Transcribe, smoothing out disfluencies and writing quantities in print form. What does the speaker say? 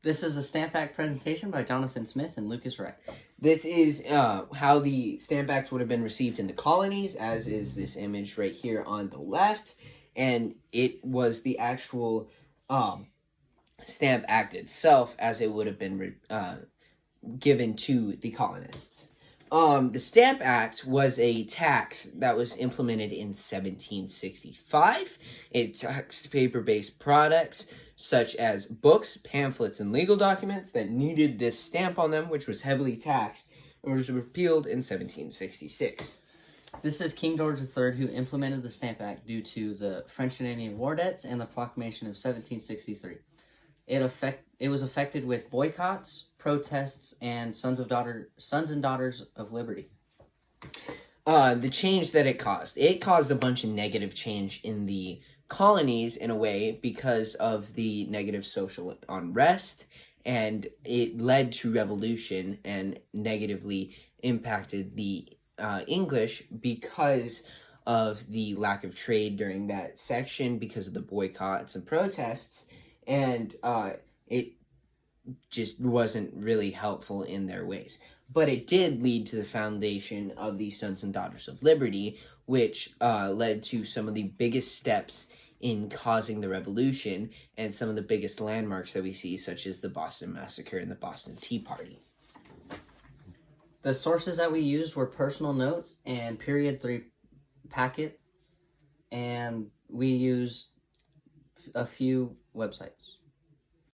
This is a Stamp Act presentation by Jonathan Smith and Lucas Wright. This is how the Stamp Act would have been received in the colonies, as is this image right here on the left. And it was the actual Stamp Act itself as it would have been given to the colonists. The Stamp Act was a tax that was implemented in 1765. It taxed paper-based products such as books, pamphlets, and legal documents that needed this stamp on them, which was heavily taxed, and was repealed in 1766. This is King George III, who implemented the Stamp Act due to the French and Indian War debts and the Proclamation of 1763. It was affected with boycotts, protests, and sons and daughters of liberty. The change that it caused a bunch of negative change in the colonies in a way because of the negative social unrest, and it led to revolution and negatively impacted the English because of the lack of trade during that section, because of the boycotts and protests, and it just wasn't really helpful in their ways. But it did lead to the foundation of the Sons and Daughters of Liberty, which led to some of the biggest steps in causing the revolution and some of the biggest landmarks that we see, such as the Boston Massacre and the Boston Tea Party. The sources that we used were personal notes and period 3 packet, and we used a few websites.